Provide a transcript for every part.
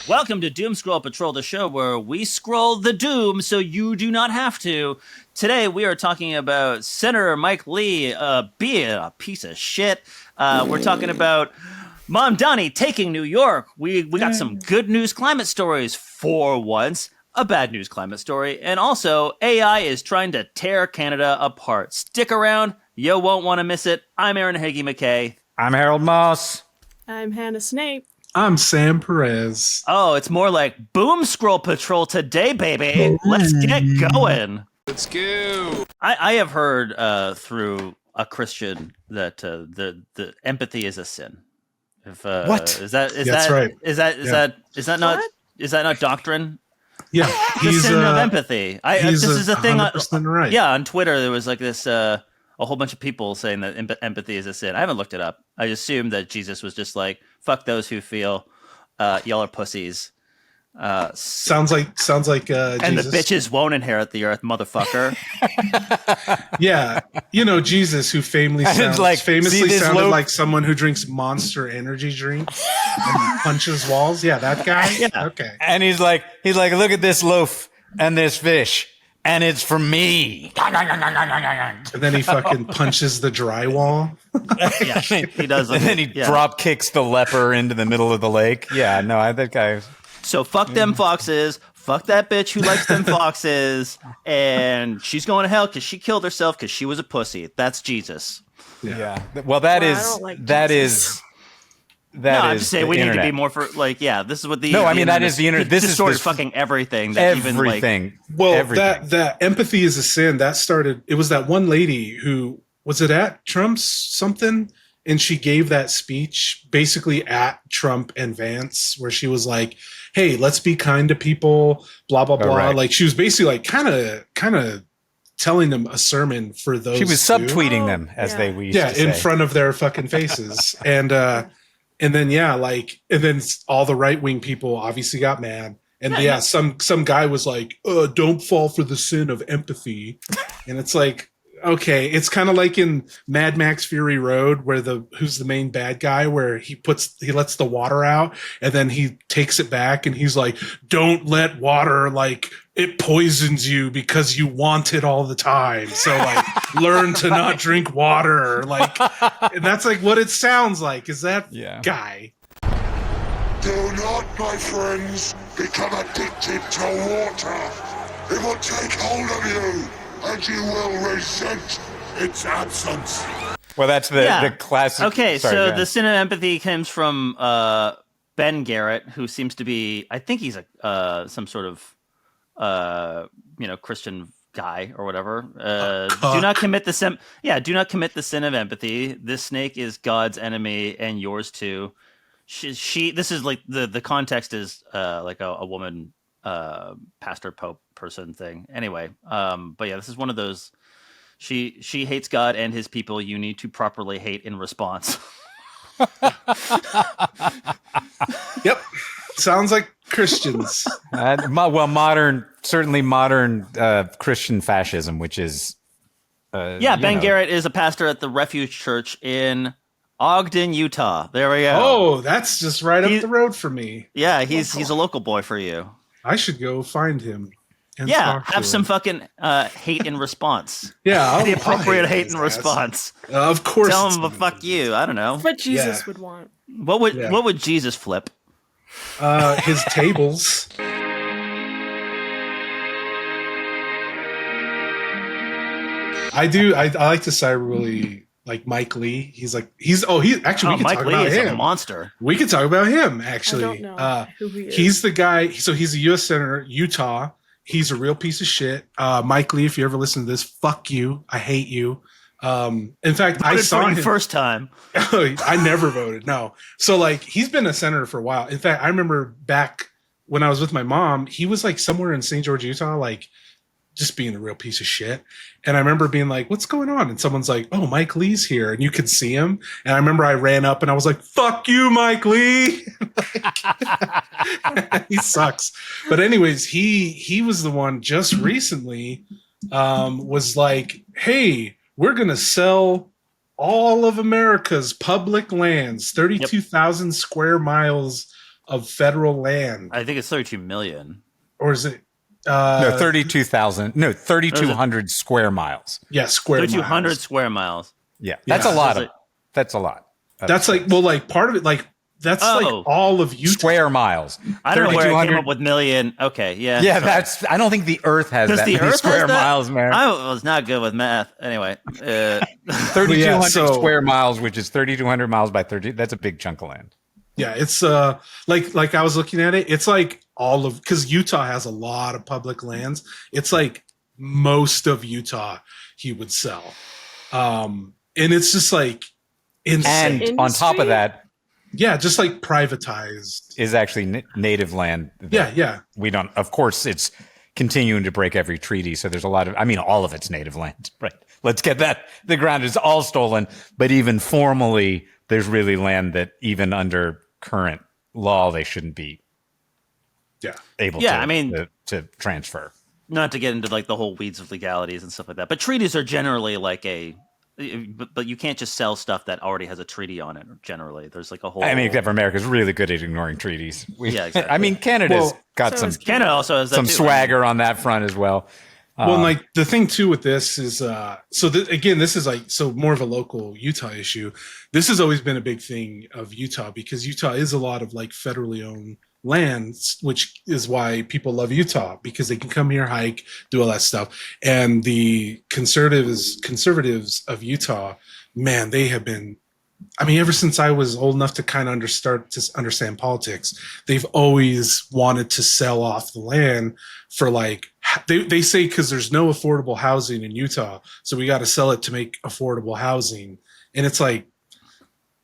Welcome to Doom Scroll Patrol, the show where we scroll the doom so you do not have to. Today we are talking about Senator Mike Lee being a piece of shit. We're talking about Mamdani taking New York. We got some good news climate stories for once, a bad news climate story, and also AI is trying to tear Canada apart. Stick around, you won't want to miss it. I'm Aaron Hagee McKay. I'm Harold Moss. I'm Hannah Snape. I'm Sam Perez. Oh, it's more like Boom Scroll Patrol today, baby. Let's get going. Let's go. I have heard through a Christian that the empathy is a sin. If What? is that right. Is that not doctrine? Yeah, The sin of empathy. This is a thing. 100% right. Yeah, on Twitter there was like this a whole bunch of people saying that empathy is a sin. I haven't looked it up. I assumed that Jesus was just like, fuck those who feel, y'all are pussies. Sounds like and Jesus. the bitches won't inherit the earth, motherfucker. Yeah, you know Jesus, who famously sounded like someone who drinks Monster Energy drink and punches walls. Yeah, that guy. Yeah. Okay. And he's like, look at this loaf and this fish, and it's for me. And then he fucking punches the drywall. Yeah, he does. And then he drop kicks the leper into the middle of the lake. Yeah, no, I think So fuck them foxes. Fuck that bitch who likes them foxes. And she's going to hell because she killed herself because she was a pussy. That's Jesus. Yeah. Well, that I is don't like that Jesus. is that I'm is just saying the we internet. need to be more for like, yeah, this is what the No, I mean, that is the internet. This is distorted the- fucking everything. That everything. Even like, Well, everything. that empathy is a sin. That started. It was that one lady who was it at Trump's something, and she gave that speech basically at Trump and Vance, where she was like, "Hey, let's be kind to people." Blah blah blah. right. Like she was basically like kind of telling them a sermon for those. She was two. subtweeting Oh, them as yeah. we used to in say. front of their fucking faces, and then and then all the right wing people obviously got mad. And some guy was like, "Don't fall for the sin of empathy," and it's like, okay, it's kind of like in Mad Max Fury Road, where who's the main bad guy, where he lets the water out, and then he takes it back, and he's like, "Don't let water like it poisons you because you want it all the time. So like, learn to not drink water." Like, and that's like what it sounds like. Is that guy? Do not, my friends, become addicted to water. It will take hold of you, and you will resent its absence. Well, that's the classic. Okay, Sorry, so the sin of empathy comes from Ben Garrett, who seems to be, I think he's some sort of Christian guy or whatever. Do not commit the sin. Yeah, do not commit the sin of empathy. This snake is God's enemy and yours too. She this is like the context is like a woman pastor pope person thing. Anyway, but yeah, this is one of those. She hates God and his people. You need to properly hate in response. Yep, sounds like Christians. Modern Christian fascism, which is Ben Garrett is a pastor at the Refuge Church in Ogden, Utah. There we go. Oh, that's just right up the road for me. Yeah, he's a local boy for you. I should go find him. And Yeah, talk to have some him. fucking hate in response. Yeah, The I'll appropriate hate his in ass. response. Of course. Tell it's him, gonna fuck be. you. I don't know. What Jesus would want. What would Jesus flip? His tables. I like to say I really like Mike Lee. He actually we can Mike talk Lee about is him. a monster. We could talk about him actually. I don't know who he is. He's the guy. So he's a U.S. Senator, Utah. He's a real piece of shit. Mike Lee, if you ever listen to this, fuck you. I hate you. In fact, I saw him first time. I never voted. No. So like he's been a senator for a while. In fact, I remember back when I was with my mom, he was like somewhere in St. George, Utah, like just being a real piece of shit. And I remember being like, what's going on? And someone's like, oh, Mike Lee's here. And you could see him. And I remember I ran up and I was like, fuck you, Mike Lee. He sucks. But anyways, he was the one just recently was like, hey, we're going to sell all of America's public lands, 32,000 square miles of federal land. I think it's 32 million. Or is it? No, 32,000. No, 3,200 square miles. Yeah, square 3,200 miles. square miles. Yeah, that's a lot. Like, That's a lot. That's like, well, like part of it, like that's like all of Utah. Square miles. I don't know where I came 3,200 up with million. Okay, yeah. Yeah, sorry. that's. I don't think the Earth has that the many Earth square has that? miles, man. I was not good with math. Anyway, 3,200 Yeah, so- square miles, which is 3,200 miles by 30. That's a big chunk of land. Yeah, it's like I was looking at it. It's like all of, because Utah has a lot of public lands. It's like most of Utah he would sell, and it's just like insane. And on top of that Yeah, just like privatized. is actually native land. Yeah. We don't. Of course, it's continuing to break every treaty. So there's a lot of. I mean, all of it's native land. Right. Let's get that. The ground is all stolen, but even formally, there's really land that even under current law they shouldn't be able Yeah, to, I mean- to transfer. not to get into like the whole weeds of legalities and stuff like that, but treaties are generally like but you can't just sell stuff that already has a treaty on it. Generally, there's like a whole. I mean, except for America's really good at ignoring treaties. Yeah, exactly. I mean, Canada's got so some is Canada also has that some too, swagger on that front as well. Well, and like the thing too with this is, again, this is like, so more of a local Utah issue. This has always been a big thing of Utah because Utah is a lot of like federally owned lands, which is why people love Utah because they can come here, hike, do all that stuff. And the conservatives of Utah, man, they have been, I mean, ever since I was old enough to kind of understand politics, they've always wanted to sell off the land for like, they say because there's no affordable housing in Utah, so we got to sell it to make affordable housing. And it's like,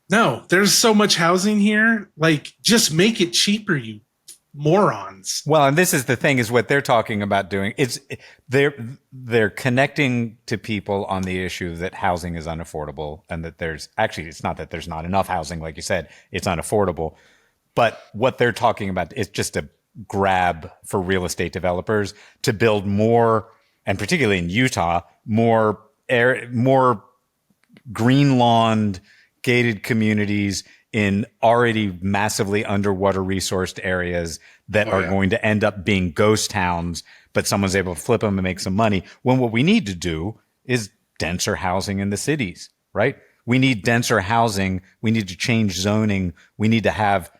no, there's so much housing here. Like, just make it cheaper, you morons. Well, and this is the thing: is what they're talking about doing. It's they're connecting to people on the issue that housing is unaffordable, and that there's actually it's not that there's not enough housing, like you said, it's unaffordable. But what they're talking about is just a grab for real estate developers to build more, and particularly in Utah, more green lawned, gated communities in already massively underwater resourced areas that are going to end up being ghost towns, but someone's able to flip them and make some money. When what we need to do is denser housing in the cities, right? We need denser housing. We need to change zoning. We need to have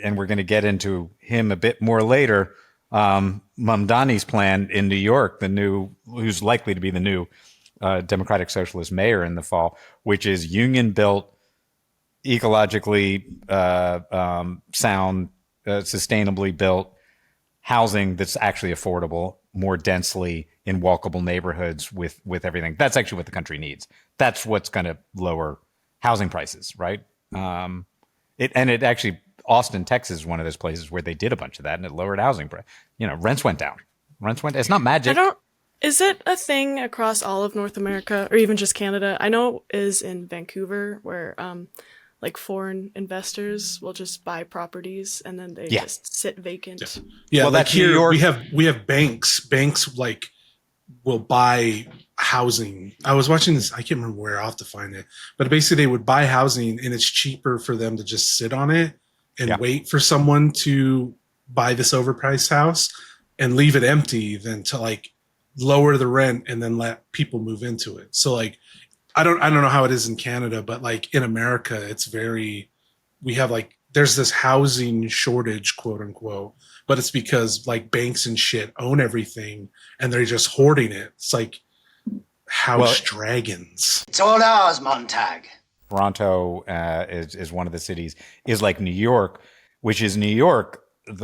and we're going to get into him a bit more later, Mamdani's plan in New York, who's likely to be the new Democratic Socialist mayor in the fall, which is union-built, ecologically sound, sustainably built housing that's actually affordable, more densely in walkable neighborhoods with everything. That's actually what the country needs. That's what's going to lower housing prices, right? It actually, Austin, Texas is one of those places where they did a bunch of that and it lowered housing price. Rents went down. It's not magic. Is it a thing across all of North America or even just Canada? I know it is in Vancouver where like foreign investors will just buy properties and then they just sit vacant. Yeah, Well, like that's New here York. we have banks like will buy housing. I was watching this, I can't remember where, I'll have to find it. But basically they would buy housing and it's cheaper for them to just sit on it and wait for someone to buy this overpriced house and leave it empty than to like lower the rent and then let people move into it. So like I don't know how it is in Canada, but like in America, we have like, there's this housing shortage, quote unquote, but it's because like banks and shit own everything and they're just hoarding it. It's like house dragons. It's all ours, Montag. Toronto is one of the cities, is like New York, which is New York. As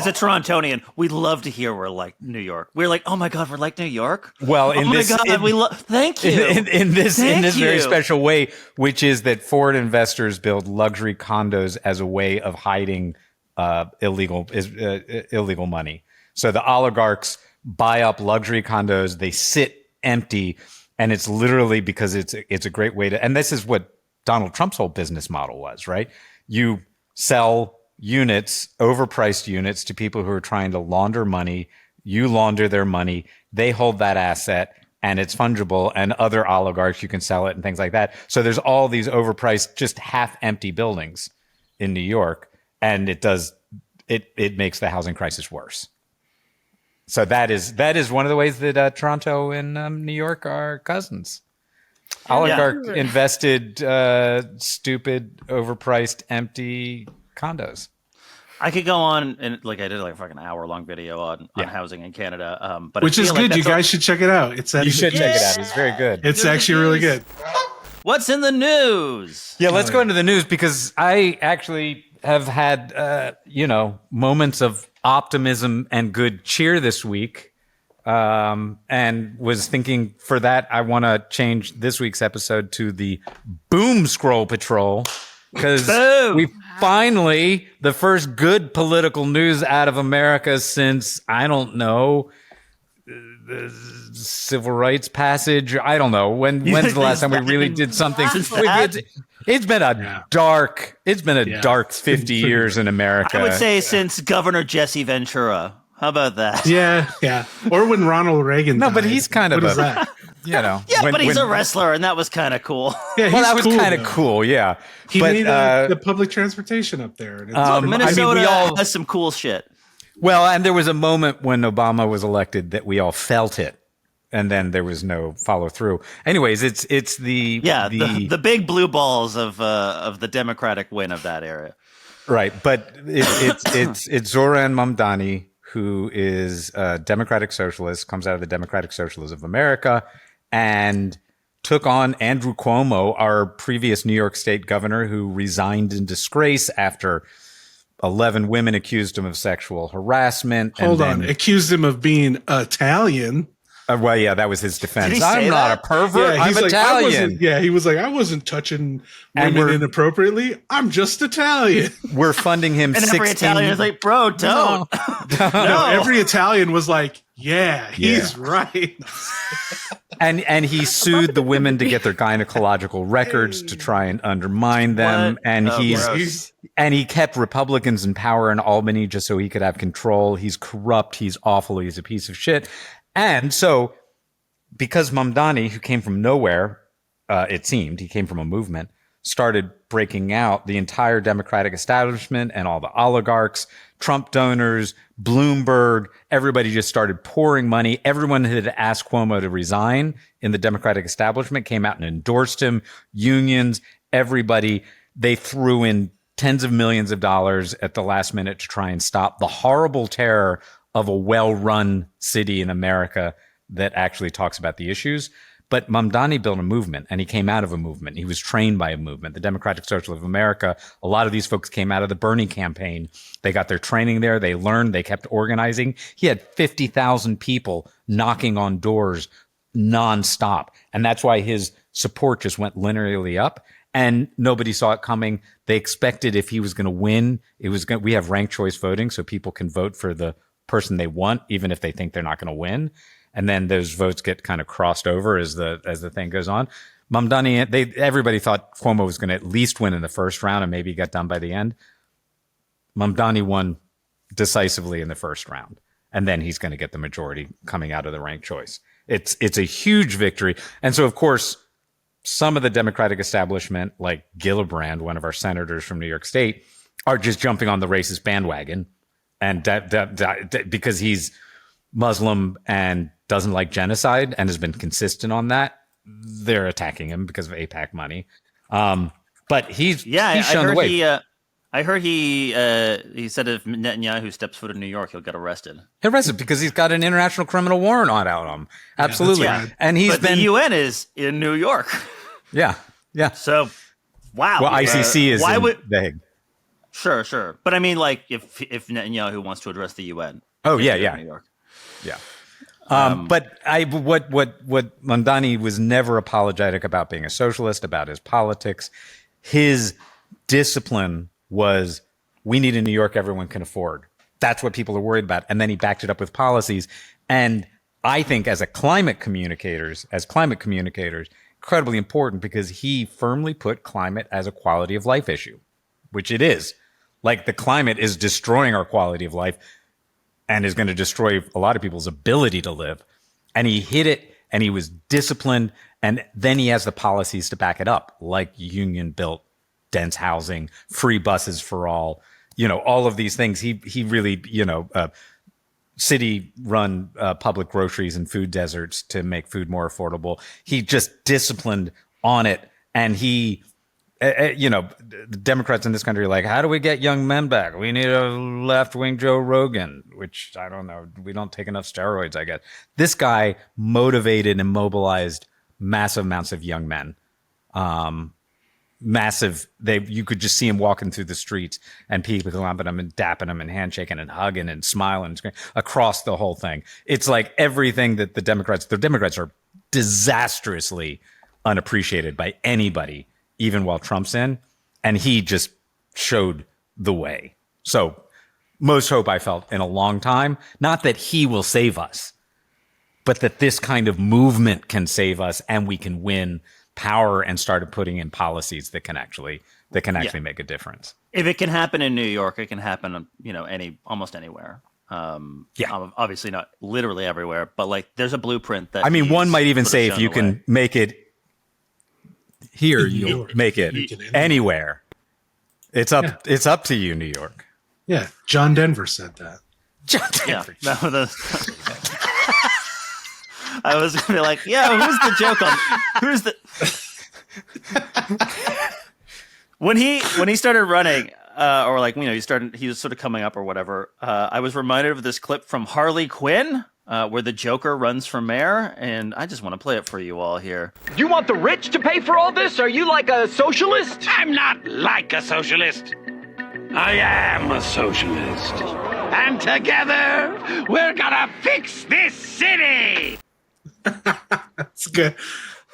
a Torontonian, we love to hear we're like New York. We're like, oh my god, we're like New York. Well, Thank you. In this very you. special way, which is that foreign investors build luxury condos as a way of hiding illegal money. So the oligarchs buy up luxury condos, they sit empty, and it's literally because it's a great way to. And this is what Donald Trump's whole business model was, right? You sell units, overpriced units, to people who are trying to launder money. You launder their money. They hold that asset. and it's fungible, and other oligarchs, you can sell it and things like that. So there's all these overpriced, just half empty buildings in New York, and it makes the housing crisis worse. So that is one of the ways that Toronto and New York are cousins. Oligarch invested stupid, overpriced, empty condos. I could go on and I did a fucking hour-long video on housing in Canada, but which is good. You guys should check it out. You should check it out. It's very good. It's actually really good. What's in the news? Yeah, let's go into the news because I actually have had moments of optimism and good cheer this week, and was thinking for that I want to change this week's episode to the Boom Scroll Patrol. Because we finally, the first good political news out of America since, I don't know, the civil rights passage. I don't know. When's the last time we really did something? It's been a dark 50 years in America. I would say since Governor Jesse Ventura. How about that? Yeah. Or when Ronald Reagan died. But he's kind of what is that? Yeah, but he's a wrestler, and that was kind of cool. Yeah, that was kind of cool. Yeah, he made the public transportation up there. Minnesota has some cool shit. Well, and there was a moment when Obama was elected that we all felt it, and then there was no follow through. Anyways, it's the big blue balls of the Democratic win of that area. Right, but it's Zohran Mamdani, who is a Democratic Socialist, comes out of the Democratic Socialists of America, and took on Andrew Cuomo, our previous New York State governor, who resigned in disgrace after 11 women accused him of sexual harassment. Hold on, accused him of being Italian. Well, yeah, that was his defense. I'm not a pervert. Yeah, I'm Italian. He was like, I wasn't touching women inappropriately. I'm just Italian. We're funding him. And every Italian is like, bro, don't. No, every Italian was like, he's right. And he sued the women to get their gynecological records to try and undermine them. What? And he kept Republicans in power in Albany just so he could have control. He's corrupt. He's awful. He's a piece of shit. And so, because Mamdani, who came from nowhere, it seemed, he came from a movement, started breaking out, the entire Democratic establishment and all the oligarchs, Trump donors, Bloomberg, everybody just started pouring money. Everyone that had asked Cuomo to resign in the Democratic establishment came out and endorsed him. Unions, everybody, they threw in tens of millions of dollars at the last minute to try and stop the horrible terror of a well-run city in America that actually talks about the issues. But Mamdani built a movement, and he came out of a movement. He was trained by a movement, the Democratic Socialists of America. A lot of these folks came out of the Bernie campaign. They got their training there. They learned. They kept organizing. He had 50,000 people knocking on doors nonstop. And that's why his support just went linearly up. And nobody saw it coming. They expected if he was going to win, we have ranked choice voting, so people can vote for the person they want, even if they think they're not going to win. And then those votes get kind of crossed over as the thing goes on. Mamdani, everybody thought Cuomo was going to at least win in the first round and maybe get done by the end. Mamdani won decisively in the first round. And then he's going to get the majority coming out of the ranked choice. It's a huge victory. And so, of course, some of the Democratic establishment, like Gillibrand, one of our senators from New York State, are just jumping on the racist bandwagon. And because he's Muslim and doesn't like genocide and has been consistent on that, they're attacking him because of AIPAC money. But he's shown the way. I heard he said if Netanyahu steps foot in New York, he'll get arrested. Arrested because he's got an international criminal warrant out on him. Absolutely. And the UN is in New York. Yeah. So, wow. Well, ICC is in The Hague. Sure. But I mean, like, if Netanyahu wants to address the UN. Oh, yeah. New York. Yeah. But what Mamdani was never apologetic about being a socialist, about his politics. His discipline was, we need a New York everyone can afford. That's what people are worried about. And then he backed it up with policies. And I think as climate communicators, incredibly important because he firmly put climate as a quality of life issue, which it is. Like, the climate is destroying our quality of life and is going to destroy a lot of people's ability to live. And he hit it and he was disciplined. And then he has the policies to back it up, like union built dense housing, free buses for all, all of these things. He really, city run public groceries and food deserts to make food more affordable. He just disciplined on it. And he, the Democrats in this country are like, how do we get young men back? We need a left-wing Joe Rogan, which I don't know. We don't take enough steroids, I guess. This guy motivated and mobilized massive amounts of young men. You could just see him walking through the streets and people clapping him and dapping him and handshaking and hugging and smiling across the whole thing. It's like everything that the Democrats are disastrously unappreciated by anybody, even while Trump's in, and he just showed the way. So most hope I felt in a long time, not that he will save us, but that this kind of movement can save us and we can win power and start putting in policies that can actually make a difference. If it can happen in New York, it can happen, almost anywhere. Obviously not literally everywhere, but like there's a blueprint that one might even say if you can make it here, you'll make it anywhere. It's up to you, New York. Yeah, John Denver said that. John Denver. Yeah, I was gonna be like, who's the joke on? Who's the? When he started running, he was sort of coming up or whatever. I was reminded of this clip from Harley Quinn, where the Joker runs for mayor, and I just want to play it for you all here. Do you want the rich to pay for all this? Are you like a socialist? I'm not like a socialist. I am a socialist. And together, we're gonna fix this city! That's good.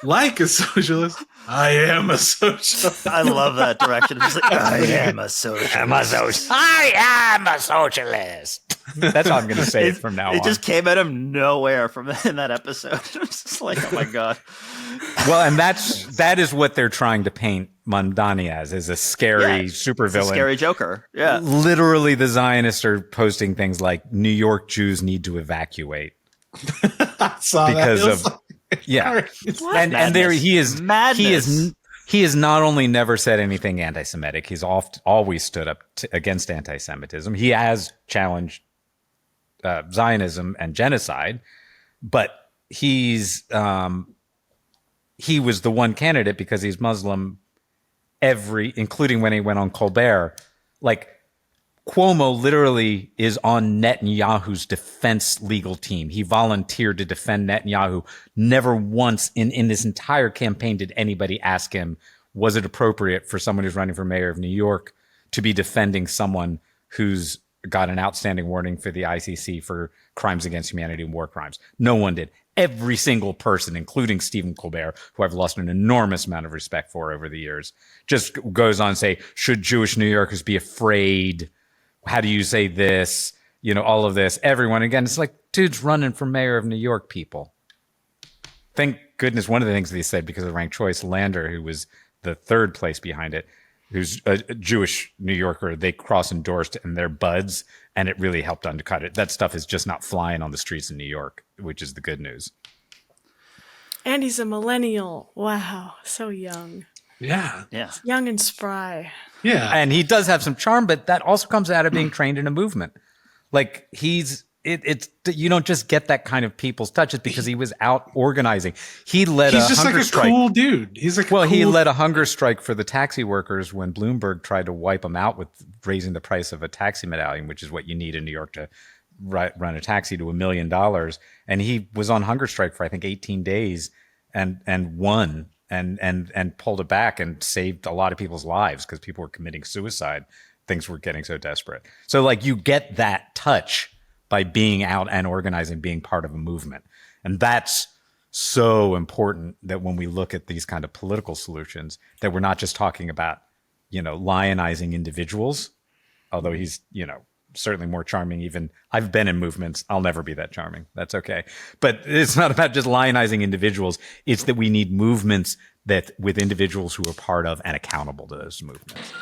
Like a socialist, I am a socialist. I love that direction. It's like, I am a socialist. I am a socialist. That's how I'm going to say it from now on. It just came out of nowhere in that episode. It's just like, oh my God. Well, and that is what they're trying to paint Mamdani as a scary supervillain. Scary Joker. Yeah. Literally, the Zionists are posting things like New York Jews need to evacuate. I saw because that. Of and there he is. Madness. He has not only never said anything anti-Semitic. He's always stood up against anti-Semitism. He has challenged Zionism and genocide, but he was the one candidate because he's Muslim. Including when he went on Colbert, like. Cuomo literally is on Netanyahu's defense legal team. He volunteered to defend Netanyahu. Never once in this entire campaign did anybody ask him, was it appropriate for someone who's running for mayor of New York to be defending someone who's got an outstanding warning for the ICC for crimes against humanity and war crimes? No one did. Every single person, including Stephen Colbert, who I've lost an enormous amount of respect for over the years, just goes on to say, should Jewish New Yorkers be afraid? How do you say this? All of this. Everyone, again, it's like, dude's running for mayor of New York, people. Thank goodness one of the things they said, because of ranked choice, Lander, who was the third place behind it, who's a Jewish New Yorker, they cross-endorsed and they're buds, and it really helped undercut it. That stuff is just not flying on the streets in New York, which is the good news. And he's a millennial. Wow, so young. Yeah. Young and spry. Yeah. And he does have some charm, but that also comes out of being trained in a movement. Like you don't just get that kind of people's touch. It's because he was out organizing. He led a hunger strike. He's just like a cool dude. He's like he led a hunger strike for the taxi workers when Bloomberg tried to wipe them out with raising the price of a taxi medallion, which is what you need in New York to run a taxi to $1 million. And he was on hunger strike for, I think, 18 days and won. And pulled it back and saved a lot of people's lives because people were committing suicide. Things were getting so desperate. So like you get that touch by being out and organizing, being part of a movement. And that's so important that when we look at these kind of political solutions, that we're not just talking about, lionizing individuals, although he's, certainly more charming. Even I've been in movements. I'll never be that charming. That's okay. But it's not about just lionizing individuals. It's that we need movements that with individuals who are part of and accountable to those movements.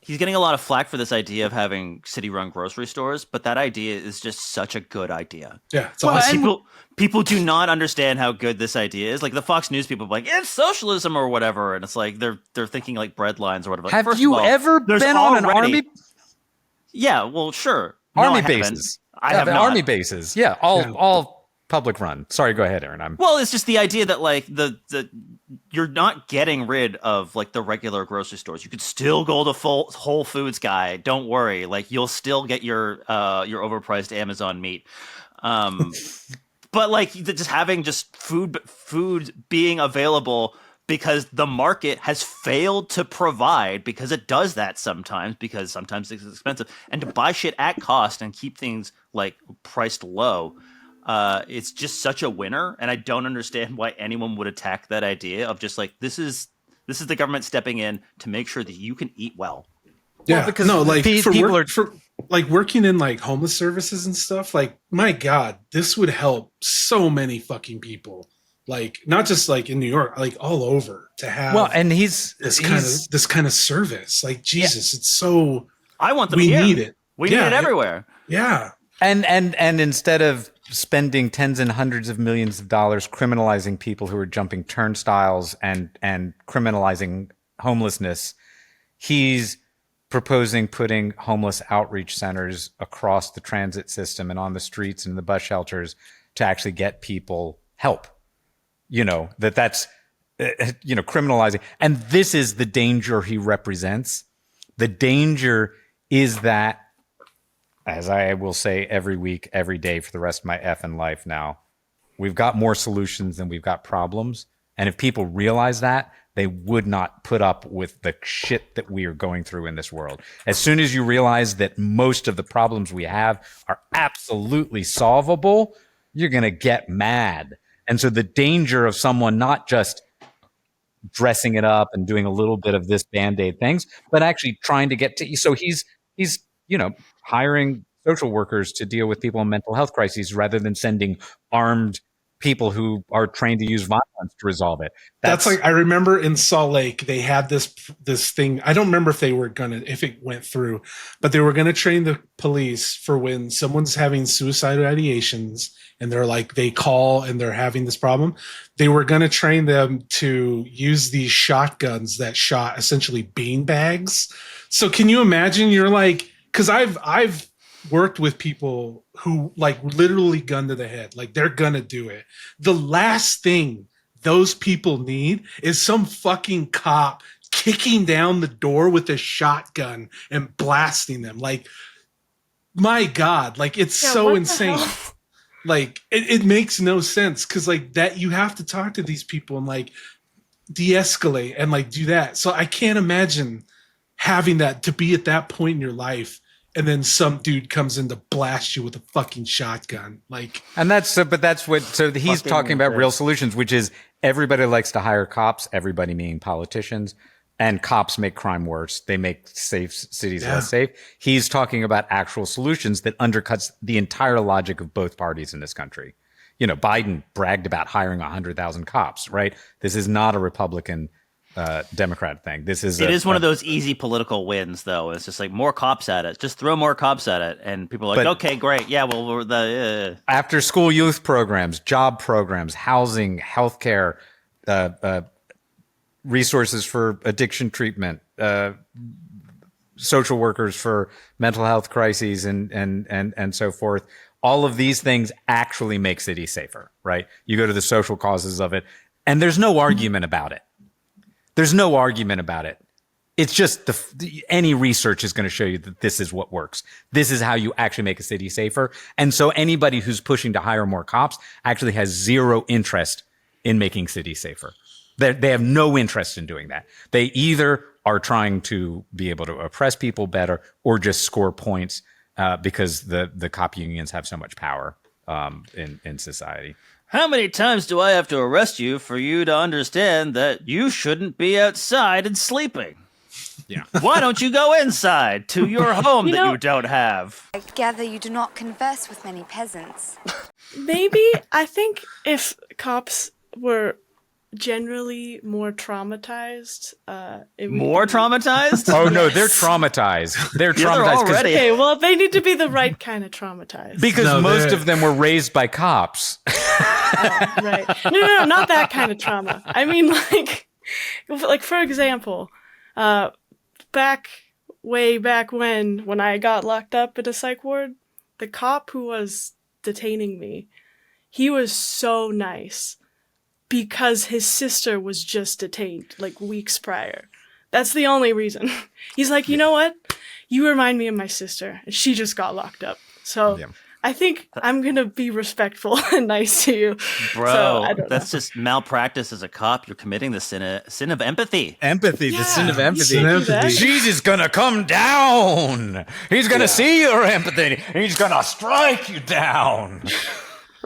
he's getting a lot of flack for this idea of having city-run grocery stores, but that idea is just such a good idea. Yeah, it's awesome. People do not understand how good this idea is. Like the Fox News people, are like it's socialism or whatever, and it's like they're thinking like bread lines or whatever. Like, have you ever been on an army? Yeah, well, sure. Army bases. I have not. Army bases. Yeah, all public run. Sorry, go ahead, Aaron. Well, it's just the idea that like the you're not getting rid of like the regular grocery stores. You could still go to Whole Foods guy. Don't worry, like you'll still get your overpriced Amazon meat. But like just having just food being available because the market has failed to provide, because it does that sometimes, because sometimes it's expensive, and to buy shit at cost and keep things like priced low. It's just such a winner, and I don't understand why anyone would attack that idea of just like this is the government stepping in to make sure that you can eat well. Yeah, well, because for working in like homeless services and stuff. Like, my God, this would help so many fucking people. Like, not just like in New York, like all over, to have. Well, and this kind of service. Like, Jesus, it's so. I want them. We here. need it. We need it everywhere. Yeah. And instead of spending tens and hundreds of millions of dollars criminalizing people who are jumping turnstiles and criminalizing homelessness, he's proposing putting homeless outreach centers across the transit system and on the streets and the bus shelters to actually get people help. That's criminalizing. And this is the danger he represents. The danger is that, as I will say every week, every day for the rest of my effing life now, we've got more solutions than we've got problems. And if people realize that, they would not put up with the shit that we are going through in this world. As soon as you realize that most of the problems we have are absolutely solvable, you're going to get mad. And so the danger of someone not just dressing it up and doing a little bit of this Band-Aid things, but actually trying to get to, so he's hiring social workers to deal with people in mental health crises rather than sending armed people who are trained to use violence to resolve it. That's like, I remember in Salt Lake, they had this thing. I don't remember if it went through, but they were going to train the police for when someone's having suicidal ideations and they call and they're having this problem. They were going to train them to use these shotguns that shot essentially bean bags. So can you imagine? You're like, because I've worked with people who like literally gun to the head, like they're gonna do it. The last thing those people need is some fucking cop kicking down the door with a shotgun and blasting them. Like, my God, like it's so insane. Like it makes no sense, because like that you have to talk to these people and like de-escalate and like do that. So I can't imagine having that, to be at that point in your life, and then some dude comes in to blast you with a fucking shotgun. Like, and that's he's talking about real solutions, which is everybody likes to hire cops, everybody meaning politicians, and cops make crime worse. They make safe cities less safe. He's talking about actual solutions that undercuts the entire logic of both parties in this country. Biden bragged about hiring 100,000 cops, right? This is not a Republican Democrat thing. It is one of those easy political wins, though. It's just like more cops at it. Just throw more cops at it, and people are like, okay, great, yeah. Well, we're the after school youth programs, job programs, housing, healthcare, resources for addiction treatment, social workers for mental health crises, and so forth. All of these things actually make cities safer, right? You go to the social causes of it, and there's no argument about it. There's no argument about it. It's just any research is going to show you that this is what works. This is how you actually make a city safer. And so anybody who's pushing to hire more cops actually has zero interest in making cities safer. They have no interest in doing that. They either are trying to be able to oppress people better or just score points because the cop unions have so much power in society. How many times do I have to arrest you for you to understand that you shouldn't be outside and sleeping? Yeah. Why don't you go inside to your home that you don't have? I gather you do not converse with many peasants. Maybe, I think if cops were generally more traumatized. More traumatized? Oh no, they're traumatized. They're Yeah, they're traumatized already. Okay, well, they need to be the right kind of traumatized. because most of them were raised by cops. Oh, right. No, not that kind of trauma. I mean, like for example, way back when I got locked up at a psych ward, the cop who was detaining me, he was so nice because his sister was just detained like weeks prior. That's the only reason. He's like, you know what? You remind me of my sister, and she just got locked up. So I think I'm gonna be respectful and nice to you, Bro. So, That's just malpractice as a cop. You're committing the sin of empathy. Empathy, the sin of empathy. that. Jesus gonna come down. He's gonna see your empathy. He's gonna strike you down.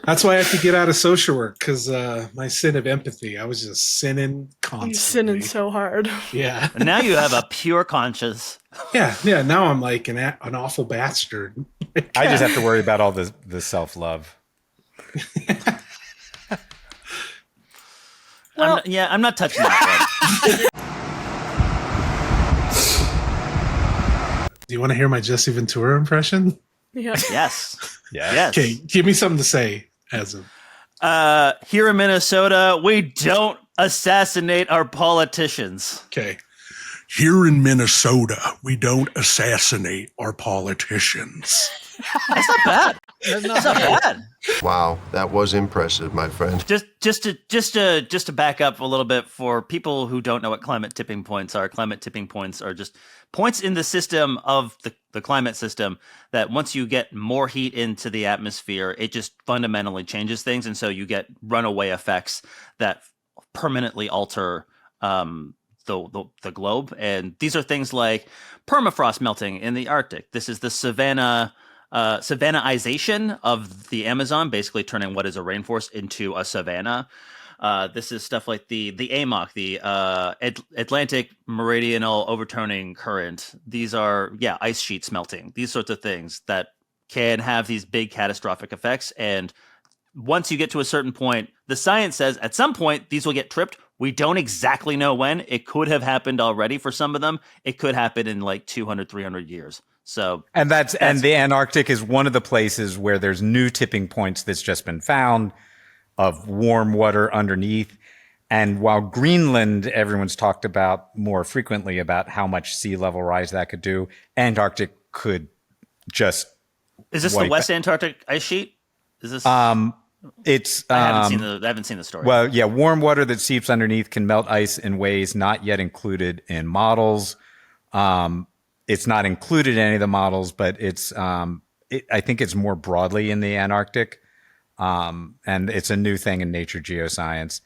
That's why I have to get out of social work, because my sin of empathy. I was just sinning constantly. You're sinning so hard. Yeah. And now you have a pure conscience. Yeah. Now I'm like an awful bastard. I just have to worry about all the self-love. Well, I'm not touching that one. Do you want to hear my Jesse Ventura impression? Yeah. Yes. Yes. Okay, give me something to say as a. Here in Minnesota, we don't assassinate our politicians. Okay. Here in Minnesota, we don't assassinate our politicians. That's not bad. That's not bad. Wow, that was impressive, my friend. Just to back up a little bit for people who don't know what climate tipping points are. Climate tipping points are just points in the system of the climate system that once you get more heat into the atmosphere, it just fundamentally changes things, and so you get runaway effects that permanently alter the globe. And these are things like permafrost melting in the Arctic. This is the savannaization of the Amazon, basically turning what is a rainforest into a savanna. This is stuff like the AMOC, the Atlantic Meridional Overturning Current. These are, ice sheets melting. These sorts of things that can have these big catastrophic effects. And once you get to a certain point, the science says at some point these will get tripped. We don't exactly know when. It could have happened already for some of them. It could happen in like 200, 300 years. So, and the Antarctic is one of the places where there's new tipping points that's just been found of warm water underneath. And while Greenland, everyone's talked about more frequently about how much sea level rise that could do, Antarctic could just. Is this the West Antarctic ice sheet? Is this? It's. I haven't seen the story. Well, yeah, warm water that seeps underneath can melt ice in ways not yet included in models. It's not included in any of the models, but it's. I think it's more broadly in the Antarctic, and it's a new thing in nature geoscience.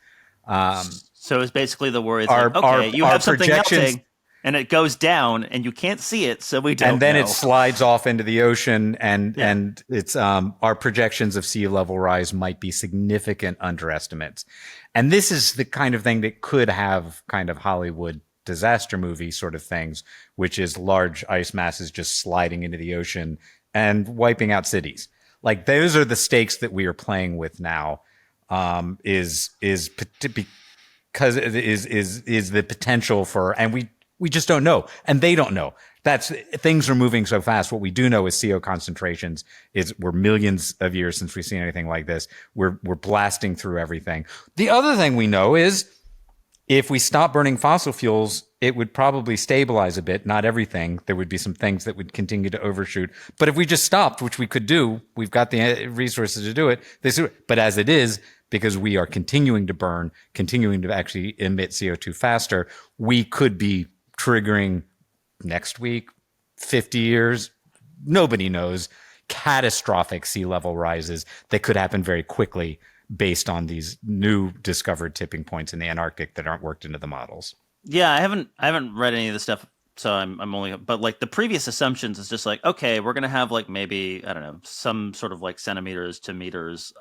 So it's basically the worry. You our have something melting, and it goes down, and you can't see it, so we don't. And then know. it slides off into the ocean, and it's our projections of sea level rise might be significant underestimates. And this is the kind of thing that could have kind of Hollywood disaster movie sort of things, which is large ice masses just sliding into the ocean and wiping out cities. Like those are the stakes that we are playing with now. Is because it is the potential for, and we just don't know, and they don't know. Things are moving so fast. What we do know is CO concentrations we're millions of years since we've seen anything like this. We're blasting through everything. The other thing we know is if we stop burning fossil fuels, it would probably stabilize a bit. Not everything. There would be some things that would continue to overshoot. But if we just stopped, which we could do, we've got the resources to do it. But as it is, because we are continuing to burn, continuing to actually emit CO2 faster, we could be triggering next week, 50 years, nobody knows, catastrophic sea level rises that could happen very quickly based on these new discovered tipping points in the Antarctic that aren't worked into the models. Yeah, I haven't read any of this stuff, so I'm only, but like the previous assumptions is just like, okay, we're gonna have like maybe, I don't know, some sort of like centimeters to meters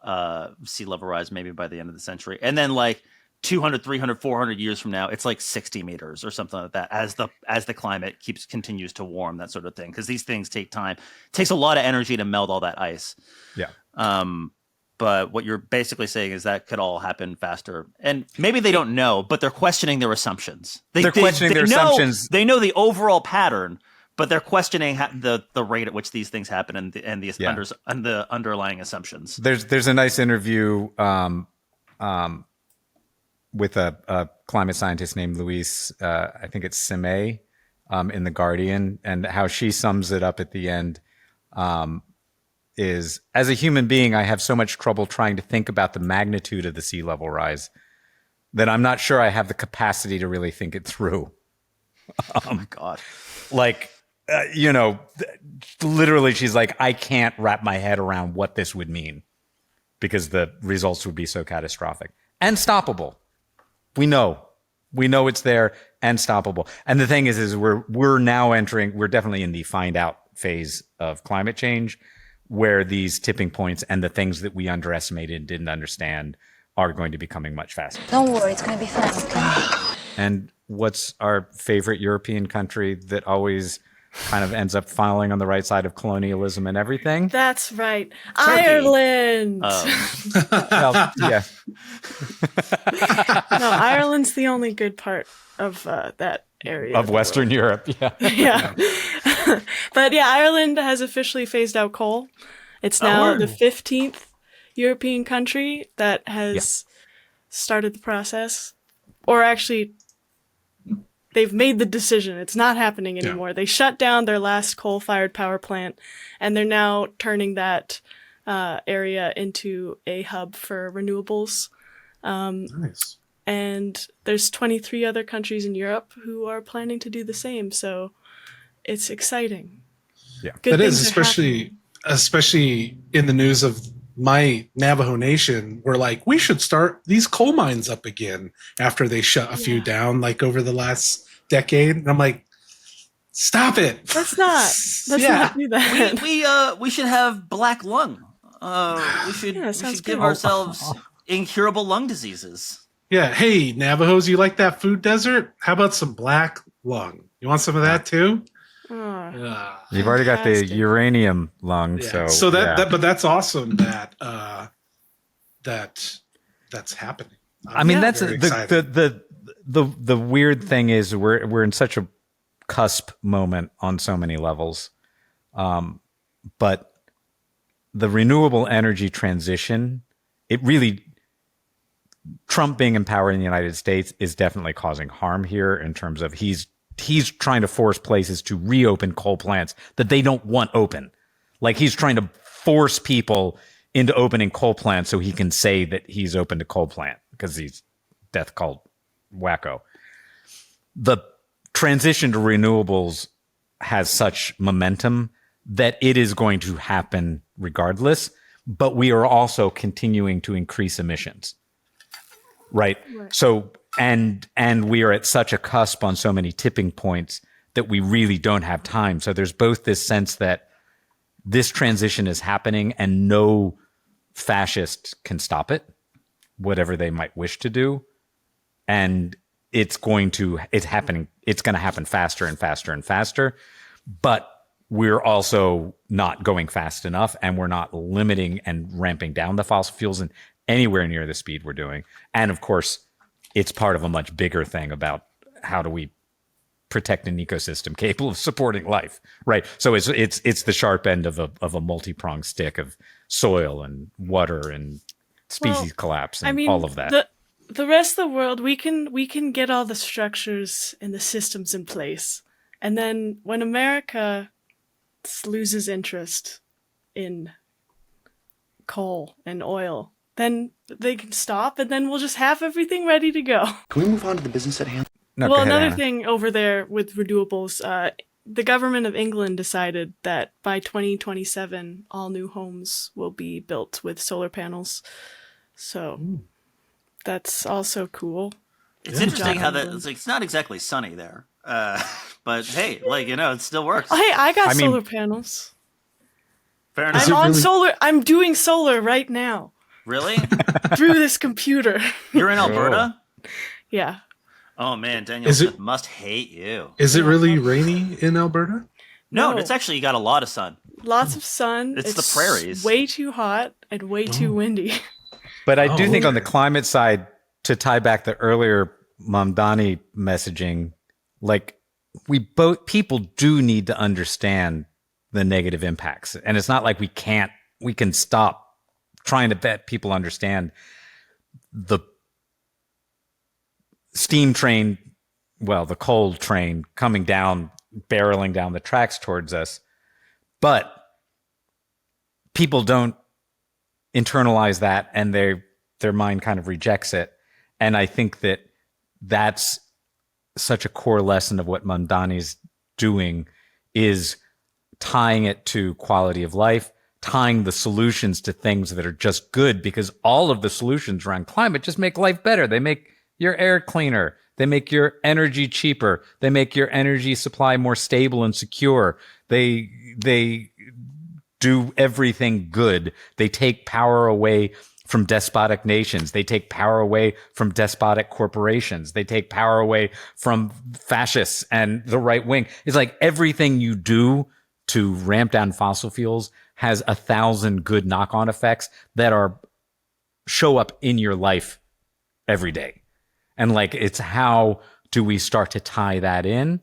sea level rise maybe by the end of the century, and then like 200, 300, 400 years from now, it's like 60 meters or something like that as the climate continues to warm, that sort of thing, because these things take time. It takes a lot of energy to melt all that ice. Yeah. But what you're basically saying is that could all happen faster. And maybe they don't know, but they're questioning their assumptions. They're questioning their assumptions. They know the overall pattern, but they're questioning the rate at which these things happen and the underlying assumptions. There's a nice interview with a climate scientist named Louise, I think it's Simay, in The Guardian, and how she sums it up at the end is, as a human being, I have so much trouble trying to think about the magnitude of the sea level rise that I'm not sure I have the capacity to really think it through. Oh my God. Like, literally she's like, I can't wrap my head around what this would mean because the results would be so catastrophic and stoppable. We know it's there and stoppable. And the thing is we're now we're definitely in the find out phase of climate change, where these tipping points and the things that we underestimated and didn't understand are going to be coming much faster. Don't worry, it's going to be fine. Okay? And what's our favorite European country that always kind of ends up falling on the right side of colonialism and everything? That's right. Turkey. Ireland. Well, yeah. No, Ireland's the only good part of that area of Western Europe. Yeah. Yeah. But yeah, Ireland has officially phased out coal. It's now the 15th European country that has started the process. Or actually, they've made the decision. It's not happening anymore. Yeah. They shut down their last coal-fired power plant, and they're now turning that area into a hub for renewables. Nice. And there's 23 other countries in Europe who are planning to do the same. So it's exciting. Yeah, that is especially in the news of my Navajo Nation. We're like, we should start these coal mines up again after they shut a few down, like over the last decade. And I'm like, stop it. Let's not do that. We should have black lung. We should give ourselves incurable lung diseases. Yeah. Hey, Navajos, you like that food desert? How about some black lung? You want some of that too? You've already got the uranium lung, but that's awesome that that's happening. I mean, that's the weird thing is we're in such a cusp moment on so many levels, but the renewable energy transition, Trump being in power in the United States is definitely causing harm here in terms of he's trying to force places to reopen coal plants that they don't want open. Like he's trying to force people into opening coal plants so he can say that he's opened a coal plant because he's death called wacko. The transition to renewables has such momentum that it is going to happen regardless, but we are also continuing to increase emissions. Right. So, and we are at such a cusp on so many tipping points that we really don't have time. So there's both this sense that this transition is happening and no fascist can stop it, whatever they might wish to do. And it's going to happen faster and faster and faster. But we're also not going fast enough, and we're not limiting and ramping down the fossil fuels in anywhere near the speed we're doing. And of course, it's part of a much bigger thing about how do we protect an ecosystem capable of supporting life, right? So it's the sharp end of a multi-pronged stick of soil and water and species collapse and all of that. The rest of the world, we can get all the structures and the systems in place, and then when America loses interest in coal and oil, then they can stop, and then we'll just have everything ready to go. Can we move on to the business at hand? No, well, go ahead, another Anna. thing over there with renewables, the government of England decided that by 2027, all new homes will be built with solar panels. So that's also cool. It's interesting how it's not exactly sunny there. But hey, it still works. Oh, hey, I got solar panels. Fair enough. I'm on solar. I'm doing solar right now. Really? Through this computer. You're in Alberta? Yeah. Oh man, Daniel must hate you. Is it really rainy in Alberta? No, it's actually got a lot of sun. Lots of sun. It's the prairies. Way too hot and way too windy. But I do think on the climate side, to tie back the earlier Mamdani messaging, like people do need to understand the negative impacts. And it's not like we can stop trying to bet people understand the steam train, the coal train coming down, barreling down the tracks towards us. But people don't internalize that, and their mind kind of rejects it. And I think that's such a core lesson of what Mamdani's doing, is tying it to quality of life, tying the solutions to things that are just good, because all of the solutions around climate just make life better. They make your air cleaner. They make your energy cheaper. They make your energy supply more stable and secure. They do everything good. They take power away from despotic nations. They take power away from despotic corporations. They take power away from fascists and the right wing. It's like everything you do to ramp down fossil fuels has 1,000 good knock-on effects that show up in your life every day. And like, it's how do we start to tie that in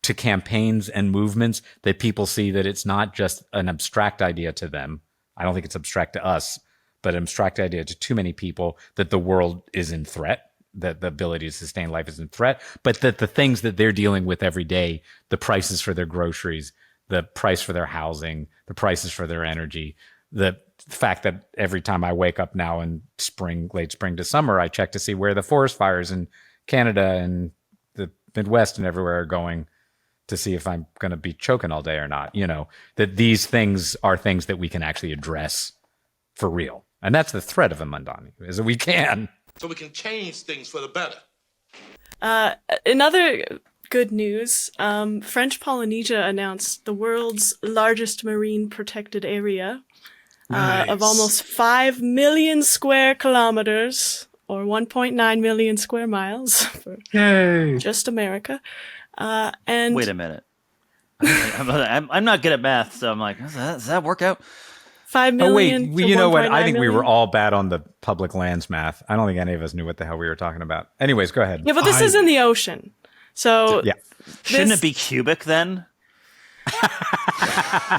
to campaigns and movements that people see that it's not just an abstract idea to them. I don't think it's abstract to us, but an abstract idea to too many people, that the world is in threat, that the ability to sustain life is in threat, but that the things that they're dealing with every day, the prices for their groceries, the price for their housing, the prices for their energy, the fact that every time I wake up now in late spring to summer, I check to see where the forest fires in Canada and the Midwest and everywhere are going, to see if I'm going to be choking all day or not. That these things are things that we can actually address for real. And that's the threat of a Mamdani, is that we can. So we can change things for the better. Another good news, French Polynesia announced the world's largest marine protected area. Of almost 5 million square kilometers, or 1.9 million square miles for just America. And wait a minute, I'm not good at math, so I'm like, does that work out? 5 million. Oh wait, you know what? I think we were all bad on the public lands math. I don't think any of us knew what the hell we were talking about. Anyways, go ahead. Yeah, but this is in the ocean, so yeah. Shouldn't it be cubic then?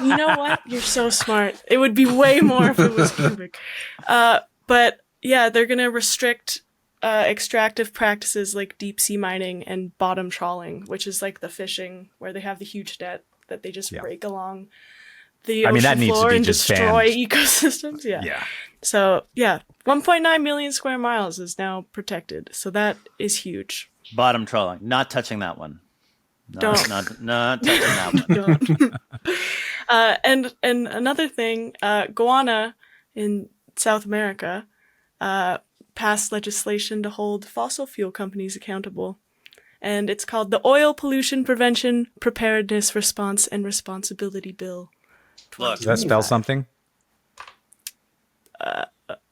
You know what? You're so smart. It would be way more if it was cubic. But yeah, they're gonna restrict extractive practices like deep sea mining and bottom trawling, which is like the fishing where they have the huge net that they just break along the ocean floor and destroy ecosystems. Yeah. So yeah, 1.9 million square miles is now protected. So that is huge. Bottom trawling, not touching that one. Not touching that one. And another thing, Guyana in South America passed legislation to hold fossil fuel companies accountable. And it's called the Oil Pollution Prevention, Preparedness, Response, and Responsibility Bill. Look, does that spell something?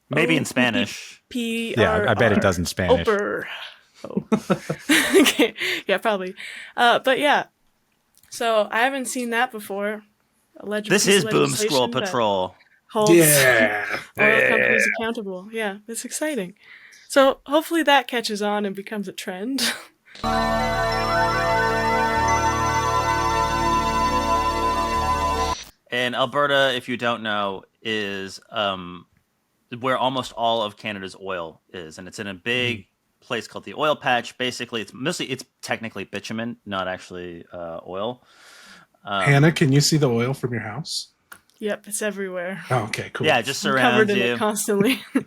Maybe in Spanish. Yeah, I bet it does in Spanish. Okay. Yeah, probably. But yeah. So I haven't seen that before. This is Boom Scroll Patrol. Holds oil companies accountable. Yeah, it's exciting. So hopefully that catches on and becomes a trend. And Alberta, if you don't know, is where almost all of Canada's oil is, and it's in a big place called the Oil Patch. Basically, it's technically bitumen, not actually oil. Hannah, can you see the oil from your house? Yep, it's everywhere. Oh, okay, cool. Yeah, it just surrounds covered in you it constantly. No,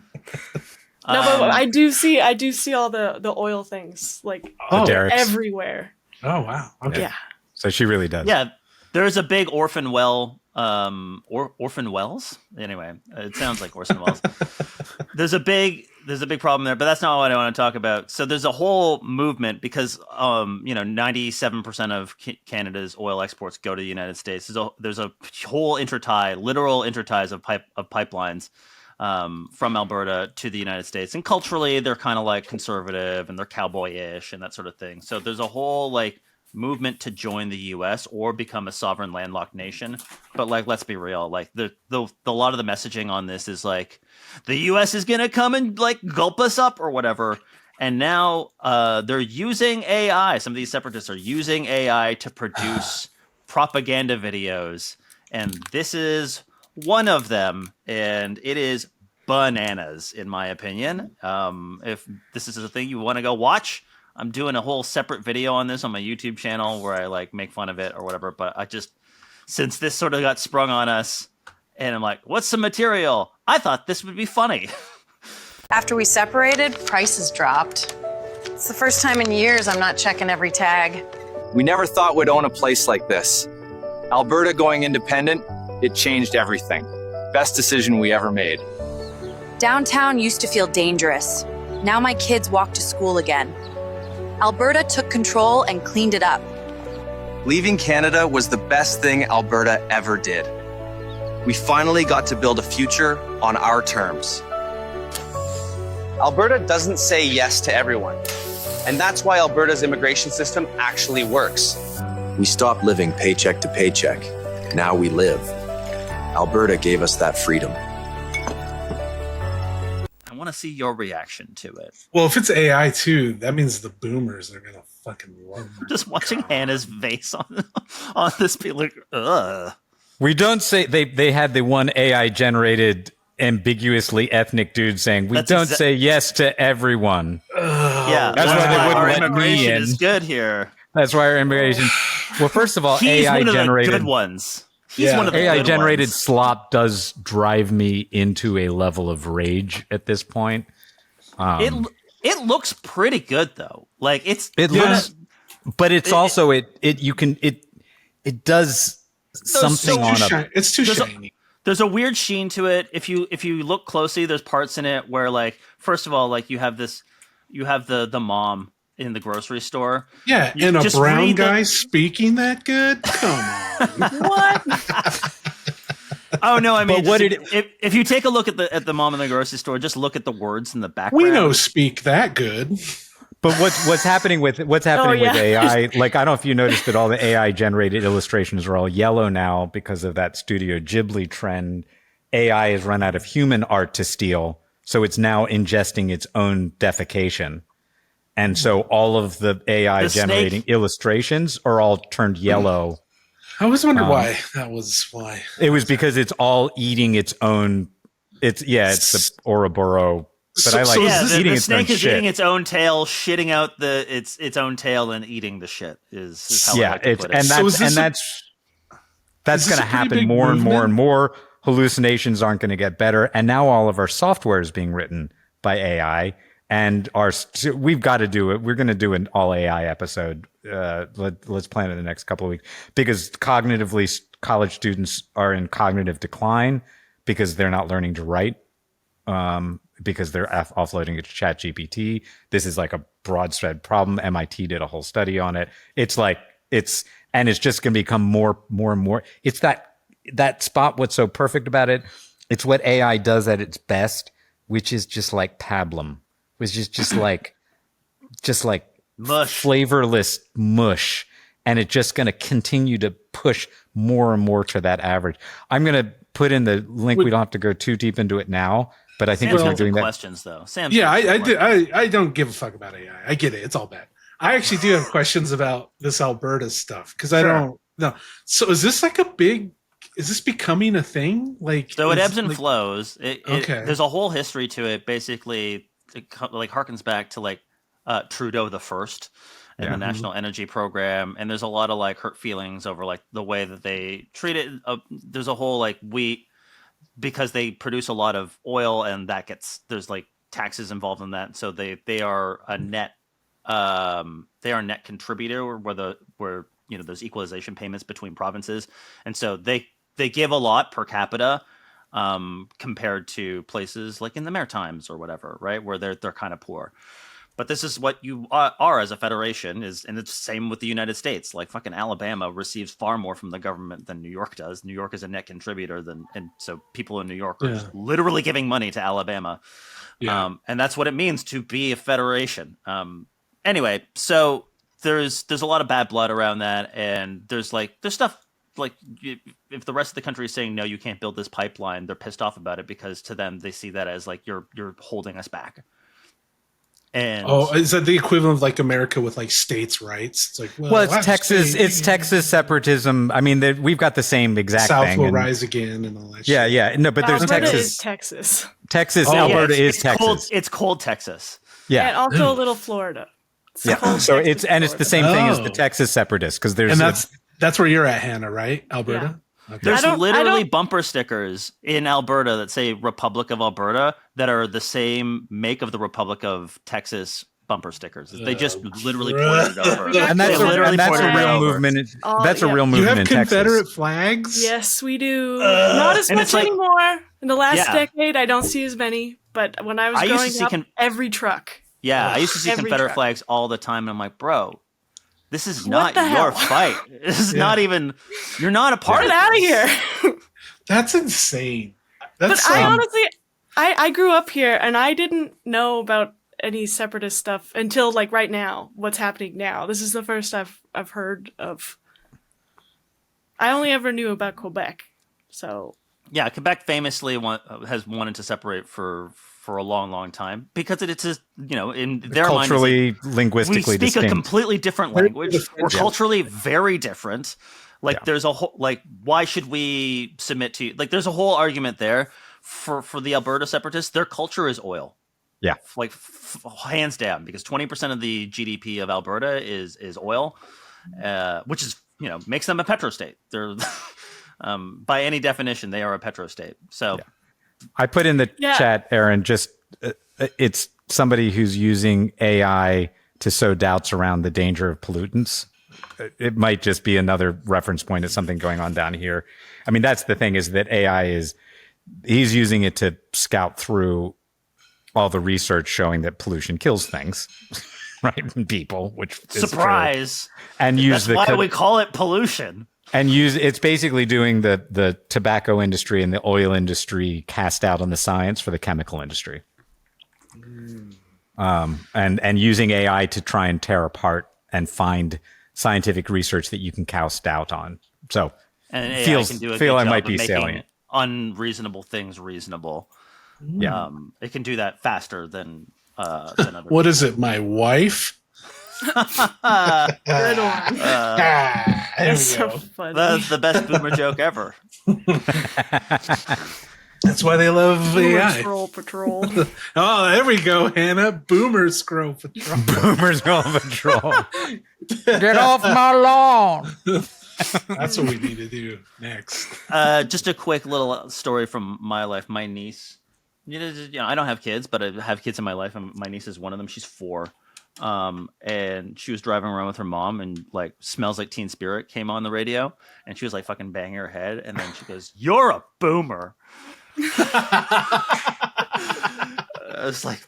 but I do see all the oil things like everywhere. Oh wow. Okay. Yeah. So she really does. Yeah, there's a big orphan well. Orphan wells. Anyway, it sounds like Orson Welles. There's a big problem there, but that's not what I want to talk about. So there's a whole movement because 97% of Canada's oil exports go to the United States. There's a whole literal interties of pipelines from Alberta to the United States, and culturally they're kind of like conservative and they're cowboyish and that sort of thing. So there's a whole like movement to join the U.S. or become a sovereign landlocked nation. But like, let's be real. Like the lot of the messaging on this is like the U.S. is gonna come and like gulp us up or whatever. And now they're using AI. Some of these separatists are using AI to produce propaganda videos, and this is one of them. And it is bananas, in my opinion. If this is a thing you want to go watch, I'm doing a whole separate video on this on my YouTube channel where I like make fun of it or whatever. But I just, since this sort of got sprung on us, and I'm like, what's some material? I thought this would be funny. After we separated, prices dropped. It's the first time in years I'm not checking every tag. We never thought we'd own a place like this. Alberta going independent, it changed everything. Best decision we ever made. Downtown used to feel dangerous. Now my kids walk to school again. Alberta took control and cleaned it up. Leaving Canada was the best thing Alberta ever did. We finally got to build a future on our terms. Alberta doesn't say yes to everyone. And that's why Alberta's immigration system actually works. We stopped living paycheck to paycheck. Now we live. Alberta gave us that freedom. I want to see your reaction to it. Well, if it's AI too, that means the boomers are gonna fucking love it. Just watching Hannah's face on this, be like, ugh. We don't say they had the one AI generated ambiguously ethnic dude saying we don't say yes to everyone. Yeah, that's why they wouldn't let me in. Is good here. That's why our immigration. Well, first of all, He's AI one of generated the good ones. He's one of the AI good generated ones. slop does drive me into a level of rage at this point. It looks pretty good though. Like it looks, but it's also it does something on a. It's too shiny. There's a weird sheen to it. If you look closely, there's parts in it where like first of all like you have the mom in the grocery store. Yeah, and a brown guy speaking that good? Come on. What? Oh no, I mean if you take a look at the mom in the grocery store, just look at the words in the background. We know speak that good. But what's happening with with AI? Like I don't know if you noticed that all the AI generated illustrations are all yellow now because of that Studio Ghibli trend. AI has run out of human art to steal, so it's now ingesting its own defecation. And so all of the AI generating illustrations are all turned yellow. I always wondered why that was why. It was because it's all eating its own. It's the Ouroboros. But I like the snake is eating its own tail, shitting out its own tail, and eating the shit. Is how I like to put it. That's going to happen more and more and more. Hallucinations aren't going to get better, and now all of our software is being written by AI. And we've got to do it. We're going to do an all AI episode. Let's plan it in the next couple of weeks because cognitively, college students are in cognitive decline because they're not learning to write. Because they're offloading it to ChatGPT. This is like a broad spread problem. MIT did a whole study on it. It's just going to become more and more. It's that spot. What's so perfect about it? It's what AI does at its best, which is just like pablum, which is just like mush. Flavorless mush. And it's just going to continue to push more and more to that average. I'm going to put in the link. We don't have to go too deep into it now. But I think Sam's we're doing that. Questions though. I don't give a fuck about AI. I get it. It's all bad. I actually do have questions about this Alberta stuff because I don't know. So is this like is this becoming a thing? Like, so it ebbs and flows. There's a whole history to it. Basically, it like harkens back to like Trudeau the First and the National Energy Program, and there's a lot of like hurt feelings over like the way that they treat it. There's a whole like because they produce a lot of oil and there's like taxes involved in that. So they are a net contributor where there's equalization payments between provinces. And so they give a lot per capita compared to places like in the Maritimes or whatever, right? Where they're kind of poor. But this is what you are as a federation, and it's the same with the United States. Like fucking Alabama receives far more from the government than New York does. New York is a net contributor, and so people in New York are literally giving money to Alabama. Yeah. And that's what it means to be a federation. Anyway, so there's a lot of bad blood around that, and there's stuff like if the rest of the country is saying no, you can't build this pipeline, they're pissed off about it because to them they see that as like you're holding us back. And is that the equivalent of like America with like states' rights? It's like, well, it's Texas. It's Texas separatism. I mean, we've got the same exact South thing. will rise again and all that. Yeah, yeah. No, but there's Alberta Texas. is Texas. Texas, Alberta is Texas. It's cold Texas. Yeah, and also a little Florida. Yeah. So it's the same thing as the Texas separatists because there's that's where you're at, Hannah, right? Alberta. Yeah. Okay. There's literally bumper stickers in Alberta that say Republic of Alberta that are the same make of the Republic of Texas bumper stickers. They just literally pointed it over. And that's a real movement. That's a real movement in Texas. You have Confederate flags? Yes, we do. Not as much anymore. In the last Yeah. decade, I don't see as many. But when I was growing up, every truck. Yeah, I used to see Confederate flags all the time, and I'm like, bro, this is not your fight. This is not even. You're not a part of it. Get out of here. That's insane. But I honestly, I grew up here, and I didn't know about any separatist stuff until like right now. What's happening now? This is the first I've heard of. I only ever knew about Quebec, so. Yeah, Quebec famously has wanted to separate for a long time because it's a, in their culturally, mind, linguistically we speak distinct. a completely different language. We're culturally very different. Like there's a whole why should we submit to you? Like there's a whole argument there for the Alberta separatists. Their culture is oil. Yeah, like hands down, because 20% of the GDP of Alberta is oil, which is makes them a petrostate. They're by any definition, they are a petrostate. So. Yeah. I put in the chat, Aaron, just it's somebody who's using AI to sow doubts around the danger of pollutants. It might just be another reference point of something going on down here. I mean, that's the thing is that he's using it to scout through all the research showing that pollution kills things, right? And people, which is surprise. True. And use that's why we call it pollution. And it's basically doing the tobacco industry and the oil industry cast out on the science for the chemical industry. And using AI to try and tear apart and find scientific research that you can cast doubt on. So and AI can do a feel good I might job be of sailing it. Unreasonable things reasonable. Yeah. It can do that faster than other What is it, my wife? Good one. That's so funny. That's the best boomer joke ever. That's why they love AI. Scroll Patrol. Oh, there we go, Hannah. Boomer Scroll Patrol. Boomer Scroll Patrol. Get off my lawn. That's what we need to do next. Just a quick little story from my life. My niece, I don't have kids, but I have kids in my life, and my niece is one of them. She's 4. And she was driving around with her mom, and like Smells Like Teen Spirit came on the radio, and she was like fucking banging her head, and then she goes, "You're a boomer." It's like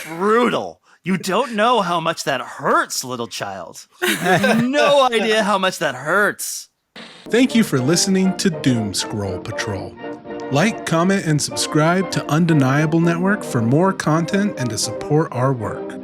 brutal. You don't know how much that hurts, little child. You have no idea how much that hurts. Thank you for listening to Doom Scroll Patrol. Like, comment, and subscribe to Undeniable Network for more content and to support our work.